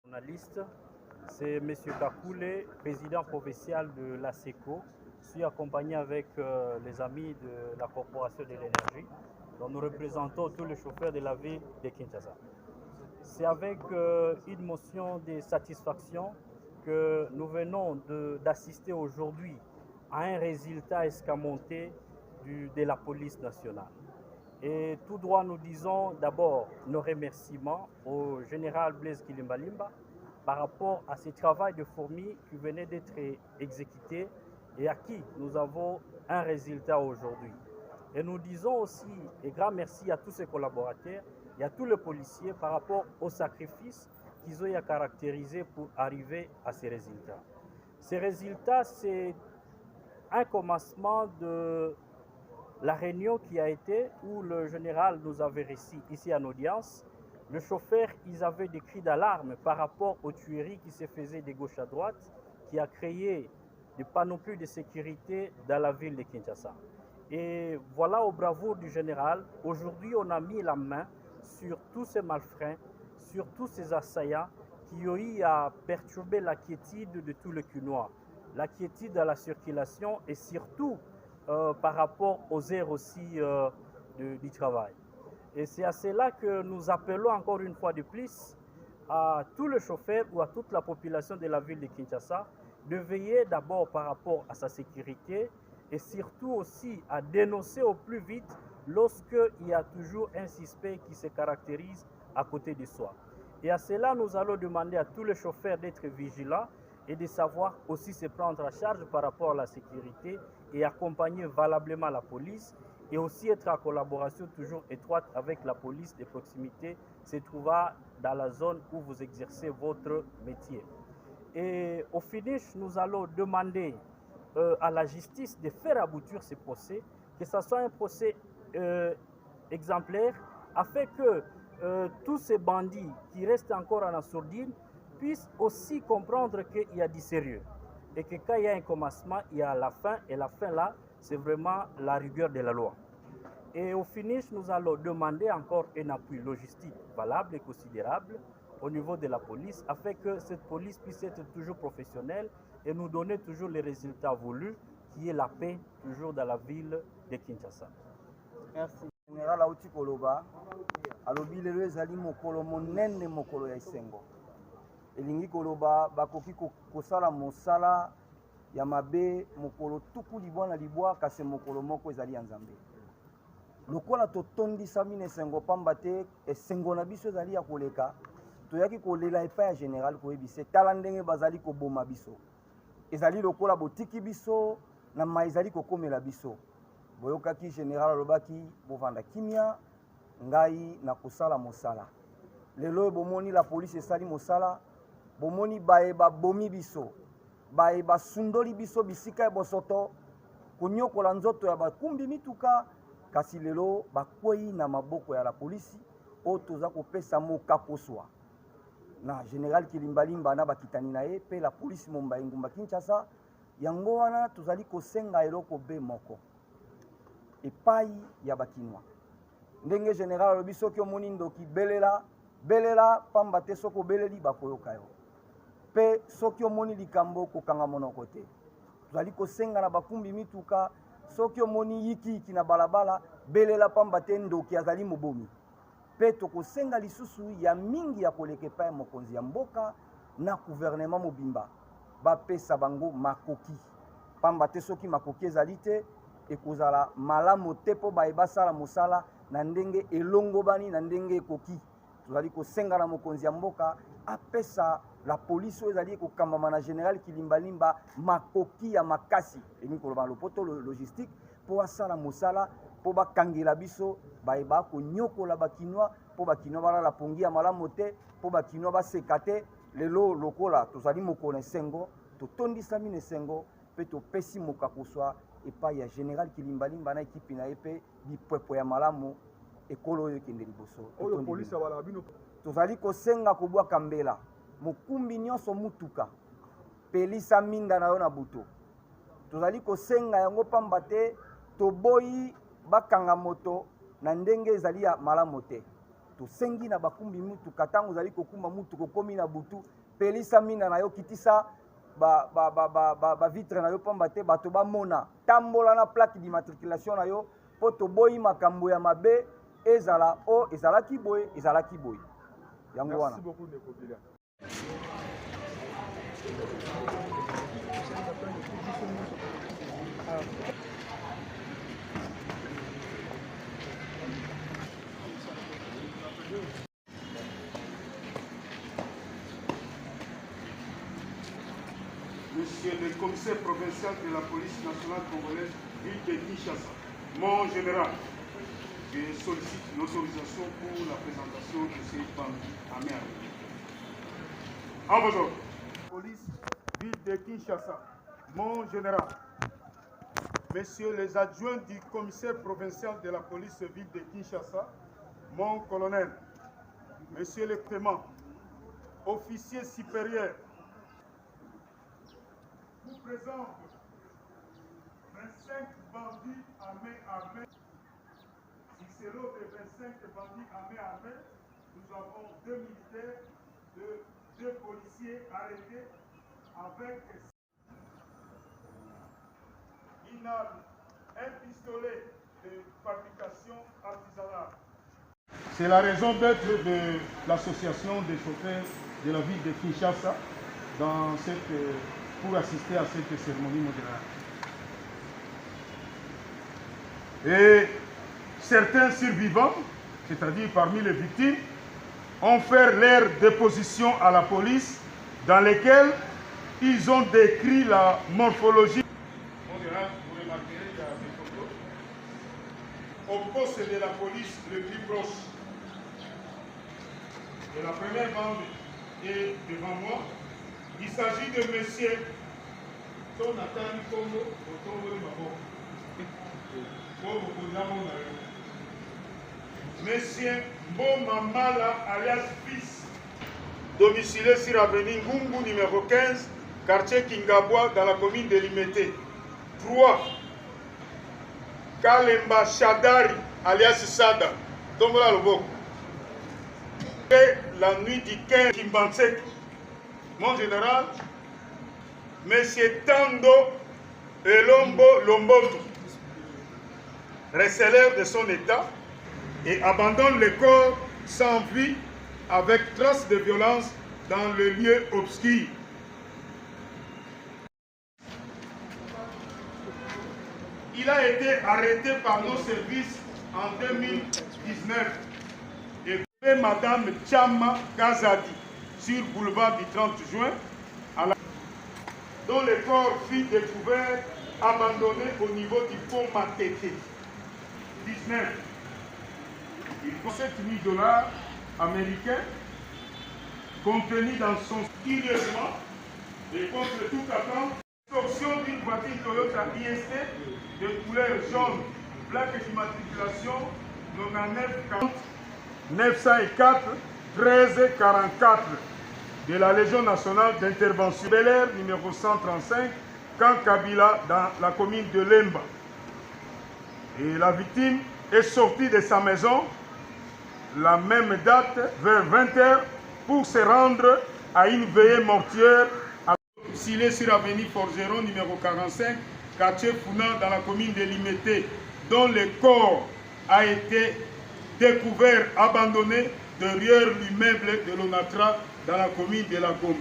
Journaliste, c'est M. Kakoulé, président provincial de la SECO. Je suis accompagné avec les amis de la Corporation de l'énergie, dont nous représentons tous les chauffeurs de la ville de Kinshasa. C'est avec une motion de satisfaction que nous venons d'assister aujourd'hui à un résultat escamoté de la police nationale. Et tout droit, nous disons d'abord nos remerciements au général Blaise Kilimbalimba par rapport à ce travail de fourmi qui venait d'être exécuté et à qui nous avons un résultat aujourd'hui. Et nous disons aussi et grand merci à tous ses collaborateurs et à tous les policiers par rapport au sacrifice qu'ils ont caractérisé pour arriver à ces résultats. Ces résultats, c'est un commencement de la réunion qui a été où le général nous avait réussi ici en audience. Le chauffeur, ils avaient des cris d'alarme par rapport aux tueries qui se faisaient de gauche à droite, qui a créé des panoplies de sécurité dans la ville de Kinshasa. Et voilà, au bravoure du général, aujourd'hui on a mis la main sur tous ces malfrats, sur tous ces assaillants qui ont eu à perturber la quiétude de tout le Quinois, la quiétude de la circulation et surtout par rapport aux heures aussi du travail. Et c'est à cela que nous appelons encore une fois de plus à tous les chauffeurs ou à toute la population de la ville de Kinshasa de veiller d'abord par rapport à sa sécurité et surtout aussi à dénoncer au plus vite lorsqu'il y a toujours un suspect qui se caractérise à côté de soi. Et à cela, nous allons demander à tous les chauffeurs d'être vigilants et de savoir aussi se prendre en charge par rapport à la sécurité et accompagner valablement la police et aussi être en collaboration toujours étroite avec la police de proximité se trouvant dans la zone où vous exercez votre métier. Et au finish, nous allons demander à la justice de faire aboutir ce procès, que ce soit un procès exemplaire, afin que tous ces bandits qui restent encore en sourdine puissent aussi comprendre qu'il y a du sérieux. Et que quand il y a un commencement, il y a la fin, et la fin là, c'est vraiment la rigueur de la loi. Et au finish, nous allons demander encore un appui logistique valable et considérable au niveau de la police, afin que cette police puisse être toujours professionnelle et nous donner toujours les résultats voulus, qui est la paix toujours dans la ville de Kinshasa. Merci. Général Auti Koloba, alobi lelo ezali mokolo monene mokolo ya esengo. Elingi Koloba bakoki kosala mosala ya mabe mokolo tuku libwa na libwa kasi mokolo moko ezali ya Nzambe. Lokola totondisa mine esengo pamba te esengo na biso ezali ya koleka, toyaki kolela epai ya général koyebisa tala ndenge bazali koboma biso. Ezali lokola botiki biso na ma ezali kokomela biso. Boyokaki général alobaki bovanda kimia ngai na kosala mosala. Lelo bomoni la police esali mosala, bomoni baeba bomi biso, baeba sundoli biso bisika ya bosoto, konyokola nzoto ya bakumbi mituka, kasi lelo bakwei na maboko ya la polisi o toza kopesa mokaposwa. Na général Kilimbalimba na bakitani na ye pe la police momba ngumba Kinshasa, yango wana tozali kosenga eloko be moko. Epai ya bakinwa. Ndenge général alobi soki omoni ndoki belela pamba te soko beleli bakoyoka yo. Pe soki omoni likambo kokanga monoko te. Tozali kosenga na bakumbi mituka soki omoni yiki na balabala belela pamba te ndoki azali mobomi. Pe tokosenga lisusu ya mingi ya koleka epai mokonzi ya mboka na gouvernement mobimba bapesa bango makoki. Pamba te soki makoki ezali te ekozala malamu te po basala mosala na ndenge elongobani na ndenge ekoki. Tozali kosenga na mokonzi ya mboka apesa la police oyo ezali kokambama na général Kilimbalimba makoki ya makasi elingi koloba lopoto logistique po asala mosala po bakangela biso bayeba konyokola bakinois po bakinois balala pongi ya malamu te po bakinois baseka te. Lelo lokola tozali mokolo esengo totondisami na esengo mpe topesi mokakuswa epai ya général Kilimbalimba na ekipi na ye mpe bipwepo ya malamu ekolo oyo ekende liboso. Tozali kosenga kobwaka mbela mokumbi nyonso mutuka pelisa minda na yo na buto. Tozali kosenga yango pamba te toboyi bakanga moto na ndenge ezali ya malamu te. Tosengi na bakumbi mutuka tango ozali kokumba mutuka komi na butu pelisa minda na yo kitisa vitre na yo pamba te bato bamona tambola na plaque d'immatriculation na yo po toboyi makambo ya mabe ezala o ezalaki boye ezalaki boye. Yango wana. Merci beaucoup Ndeko Bila. Monsieur le commissaire provincial de la police nationale congolaise, ville de Kinshasa, mon général, je sollicite l'autorisation pour la présentation de ces bandits à mer. En vos ordres. Police, ville de Kinshasa, mon général, messieurs les adjoints du commissaire provincial de la police ville de Kinshasa, mon colonel, monsieur le Clément, officier supérieur, vous présente 25 bandits à main armée. Si c'est l'autre de 25 bandits à main armée, nous avons 2 militaires, 2 policiers arrêtés avec une arme, un pistolet de fabrication artisanale. C'est la raison d'être de l'association des chauffeurs de la ville de Kinshasa pour assister à cette cérémonie modérée. Et certains survivants, c'est-à-dire parmi les victimes, ont fait leur déposition à la police dans lesquelles ils ont décrit la morphologie. Vous remarquerez qu'il y a des photos. Au poste de la police le plus proche. Et la première bande est devant moi. Il s'agit de monsieur Tonatani Kongo Otongo Mabo. Monsieur Mbomamala alias Fils, domicilié sur avenue Ngungu numéro 15, quartier Kingabwa dans la commune de Limete. 3. Kalemba Shadari alias Sada, Tombola Loboko. La nuit du 15 Kimbansek, mon général, monsieur Tando Elombo Lombotu, receleur de son état, et abandonne le corps sans vie avec traces de violence dans le lieu obscur. Il a été arrêté par nos services en 2019 et fait Madame Tchama Kazadi sur boulevard du 30 juin, dont le corps fut découvert abandonné au niveau du pont Matete. 19. Il faut 7 000 $ américains contenus dans son curieusement et contre toute attente, l'extorsion d'une voiture Toyota IST de couleur jaune, plaque d'immatriculation 99 904 13 44 de la Légion nationale d'intervention Bel Air numéro 135, Camp Kabila dans la commune de Lemba. Et la victime est sortie de sa maison la même date vers 20 h pour se rendre à une veillée mortuaire scellée sur l'avenue Forgeron numéro 45, quartier Founan dans la commune de Limete, dont le corps a été découvert abandonné derrière l'immeuble de l'Onatra dans la commune de la Gombe.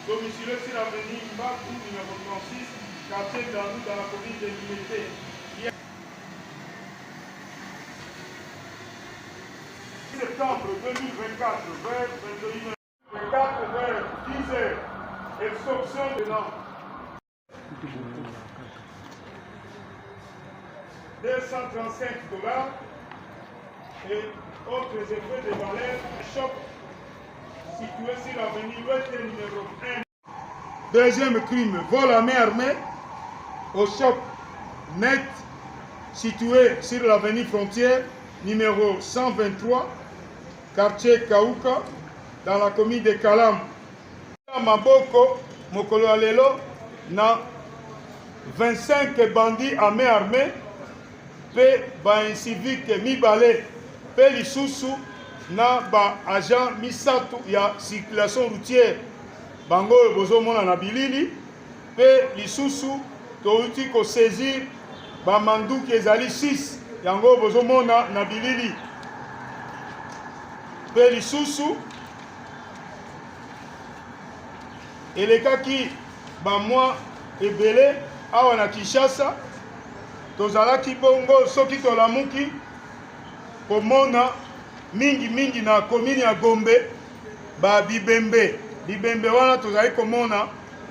Domicile sur l'avenue Mbakou numéro 36, quartier Dandou dans la commune de Limete. Septembre 2024, vers 21h, 24 vers 10h, extorsion de l'an. 235 $ et autres effets de valeur, choc situé sur l'avenue Ouest numéro 1. Deuxième crime, vol à main armée au choc net situé sur l'avenue Frontière numéro 123, quartier Kaouka, dans la commune de Kalam. Maboko, Mokolo Alelo, na 25 bandits à main armée, pe ba un civique mibale, pe lisusu na ba agent misatu ya circulation routière. Bango bozo mona na bilili, pe lisusu touti ko saisir ba manduki ezali 6, yango bozo mona na bilili. Pe lisusu elekaki ba mwa ebele awa na Kinshasa, tozalaki bongo soki tolamuki komona mingi na commune ya Gombe ba bibembe wana tozali komona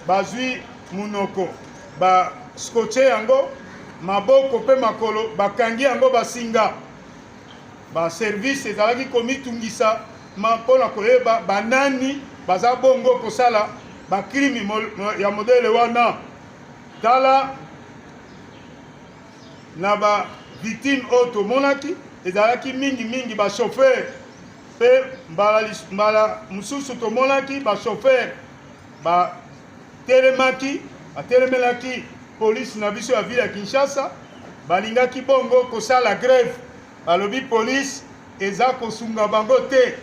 bazwi munoko ba scotché yango maboko pe makolo bakangi yango basinga ba service ezalaki komitungisa mpona koyeba banani baza bongo kosala ba crime ya modele wana. Tala na ba victime oyo tomonaki ezalaki mingi ba chauffeur pe mbala mususu tomonaki ba chauffeur ba telemelaki police na biso ya ville ya Kinshasa, balingaki bongo kosala grève, balobi police eza kosunga bango te,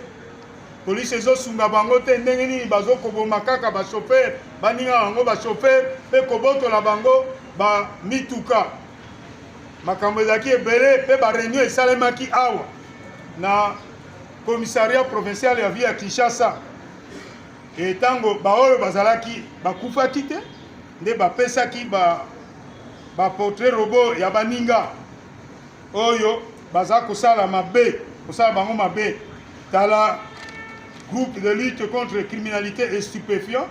police ezosunga bango te, ndenge nini bazokoboma kaka ba chauffeur baninga bango ba chauffeur pe kobotola bango ba mituka. Makambo ezalaki ebele pe ba réunion esalemaki awa na commissariat provincial ya ville ya Kinshasa. Etango baoyo bazalaki bakufaki te nde bapesaki ba portrait robot ya baninga oyo baza kosala mabe, kosala bango mabe. Tala groupe de lutte contre la criminalité et stupéfiants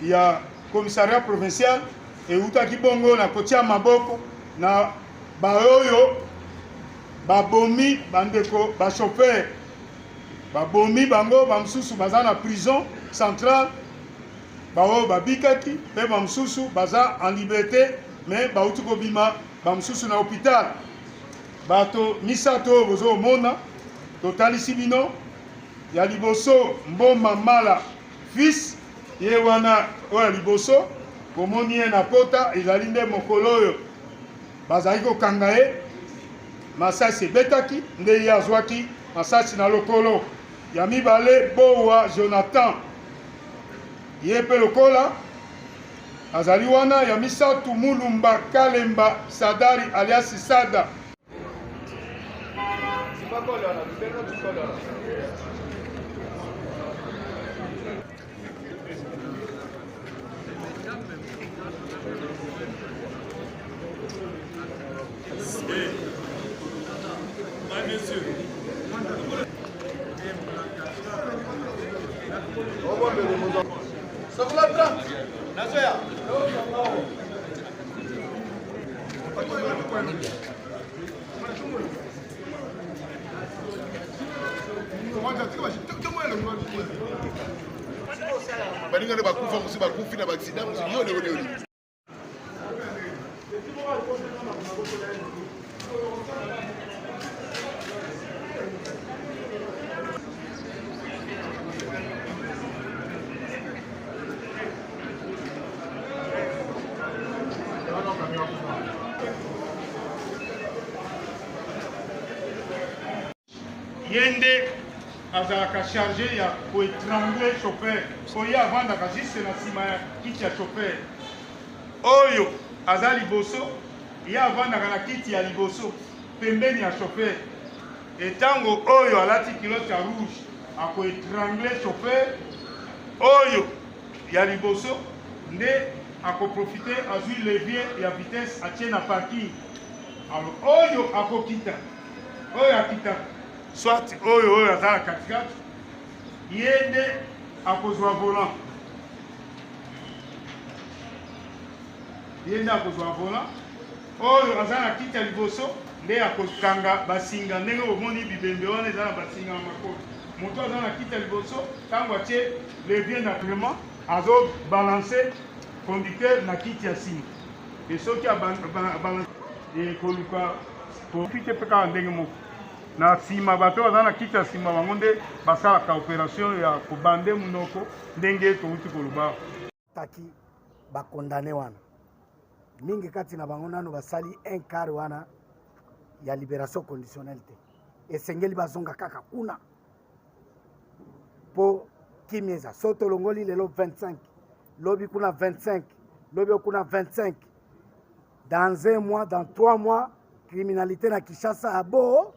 ya commissariat provincial eutaki bongo na kotia maboko na baoyo babomi bandeko ba chauffeur, babomi bango bamususu baza na prison centrale, baoyo babikaki pe bamususu baza en liberté mais bauti kobima bamususu na hôpital. Bato misato bozo mona totalisi bino ya liboso Mboma Mala fils ye wana oya liboso komoni ye na pota ezali nde mokolo oyo bazali kokanga ye, masasi ebetaki nde ye azwaki masasi na lokolo. Ya mibale Bowa Jonathan ye pe lokola azali wana. Ya misatu Mulumba Kalemba Sadari alias Sada. baninga ne bakufa musi bakufi na baksida musi yone yone. Yende azalaka chargé ya koétrangler chauffeur oyo avandaka juste na nsima ya kiti ya chauffeur oyo aza liboso ye avandaka na kiti ya liboso pembeni ya chauffeur etango oyo alati kilote ya rouge akoétrangler chauffeur oyo ya liboso nde akoprofite azwi levier ya vitesse atie na parking alors oyo akokita oyo akita soit oyo aza na katikati ye nde akozwa volant ye nde akozwa volant oyo aza na kiti ya liboso nde akokanga basinga ndenge omoni bibembe wana eza na basinga na makolo moto aza na kiti ya liboso ntango atie levier na vraiment azobalanse conducteur na kiti ya nsima e soki abalanse ekoluka profite mpe kaka ndenge moko na nsima bato baza na kiti ya nsima bango nde basalaka opération ya kobande monoko ndenge touti koloba taki bakondane wana mingi kati na bango nano basali un quart wana ya libération conditionnelle te esengeli bazonga kaka kuna po kimia eza so tolongoli lelo 25 lobi kuna 25 lobi kuna 25 dans un mois dans 3 mois criminalité na Kinshasa abo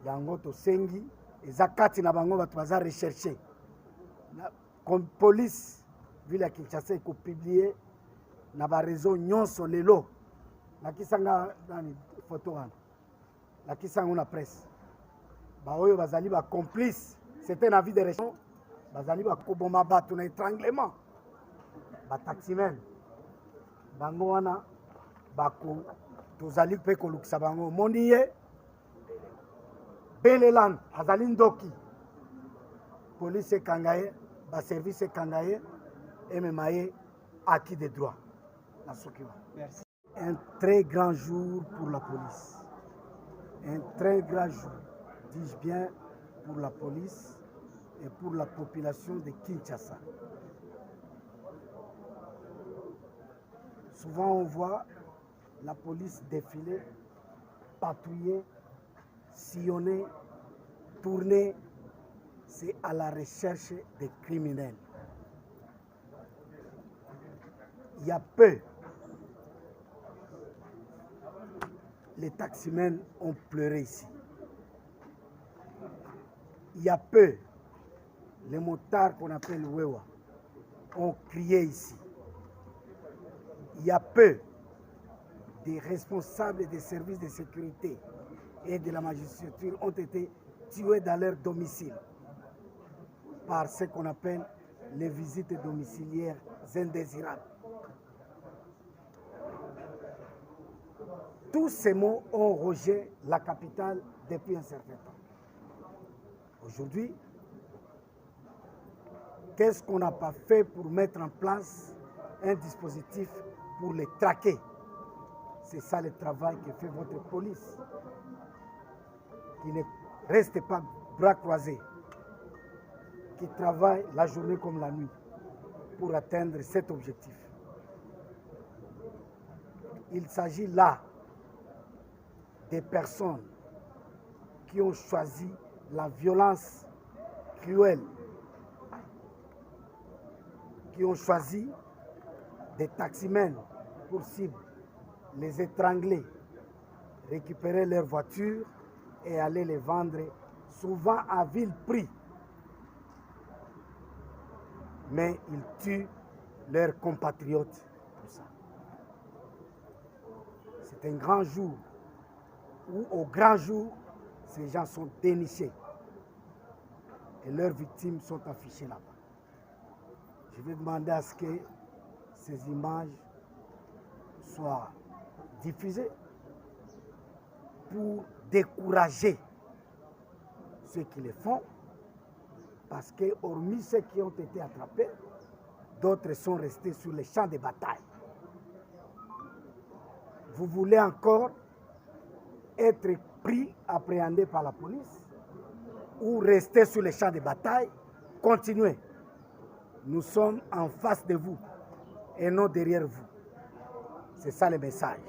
yango tosengi eza kati na bango bato baza recherche comme police ville ya Kinshasa ekopublie na bareseau nyonso lelo nakisanga nani photo wana nakisanga na presse baoyo bazali ba complice c'était na vie de recherche bazali bakoboma bato na étranglement bataximen bango wana bako tozali mpe kolukisa bango omoni ye beleland azali ndoki polise ekanga ye baservice ekanga ye emema ye acquis de droit na soki wana. Un très grand jour pour la police, un très grand jour, dis-je bien, pour la police et pour la population de Kinshasa. Souvent on voit la police défiler, patrouiller, sillonner, tourner, c'est à la recherche des criminels. Il y a peu, les taximens ont pleuré ici. Il y a peu, les motards qu'on appelle Wewa ont crié ici. Il y a peu, des responsables des services de sécurité et de la magistrature ont été tués dans leur domicile par ce qu'on appelle les visites domiciliaires indésirables. Tous ces mots ont rogé la capitale depuis un certain temps. Aujourd'hui, qu'est-ce qu'on n'a pas fait pour mettre en place un dispositif pour les traquer? C'est ça le travail que fait votre police, qui ne reste pas bras croisés, qui travaille la journée comme la nuit pour atteindre cet objectif. Il s'agit là des personnes qui ont choisi la violence cruelle, qui ont choisi des taximens pour cible, les étrangler, récupérer leurs voitures et aller les vendre souvent à vil prix. Mais ils tuent leurs compatriotes pour ça. C'est un grand jour où au grand jour, ces gens sont dénichés et leurs victimes sont affichées là-bas. Je vais demander à ce que ces images soient diffusées pour décourager ceux qui les font, parce que hormis ceux qui ont été attrapés, d'autres sont restés sur les champs de bataille. Vous voulez encore être pris, appréhendé par la police, ou rester sur les champs de bataille? Continuez. Nous sommes en face de vous et non derrière vous. C'est ça le message.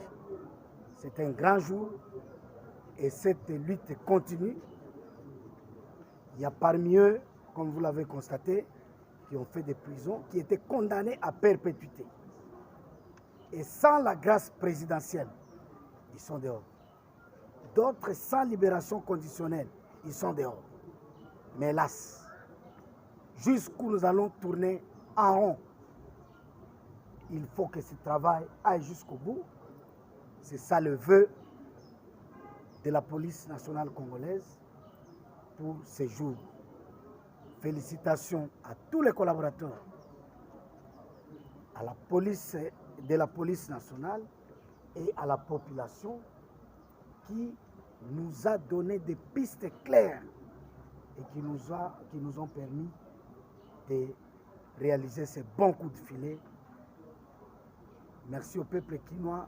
C'est un grand jour et cette lutte continue. Il y a parmi eux, comme vous l'avez constaté, qui ont fait des prisons, qui étaient condamnés à perpétuité. Et sans la grâce présidentielle, ils sont dehors. D'autres sans libération conditionnelle, ils sont dehors. Mais hélas, jusqu'où nous allons tourner en rond, il faut que ce travail aille jusqu'au bout. C'est ça le vœu de la police nationale congolaise pour ces jours. Félicitations à tous les collaborateurs, à la police de la police nationale et à la population qui nous a donné des pistes claires et qui nous ont permis de réaliser ces bons coups de filet. Merci au peuple quinois.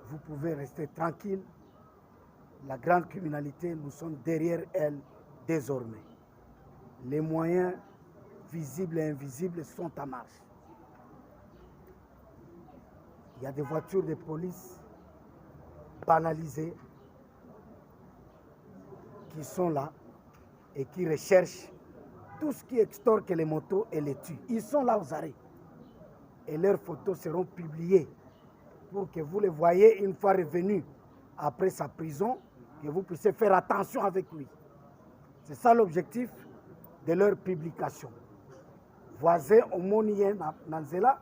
Vous pouvez rester tranquille. La grande criminalité, nous sommes derrière elle désormais. Les moyens visibles et invisibles sont en marche. Il y a des voitures de police banalisées qui sont là et qui recherchent tout ce qui extorque les motos et les tue. Ils sont là aux arrêts. Et leurs photos seront publiées pour que vous les voyez une fois revenus après sa prison, que vous puissiez faire attention avec lui. C'est ça l'objectif de leur publication. Voisin omonien nanzela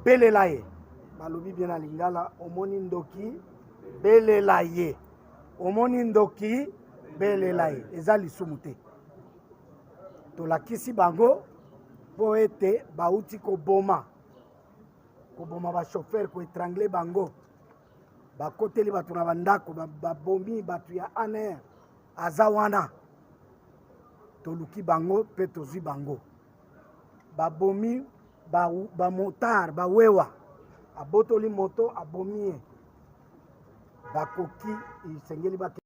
belelaye balobi bien na lingala omoni ndoki belelaye omoni ndoki belelaye eza lisumu te tolakisi bango po ete bauti koboma bachauffeur koetrangle bango bakoteli bato na bandako babomi bato ya aner aza wana toluki bango mpe tozwi bango babomi bamotar bawewa abotoli moto abomi ye bakoki esengeli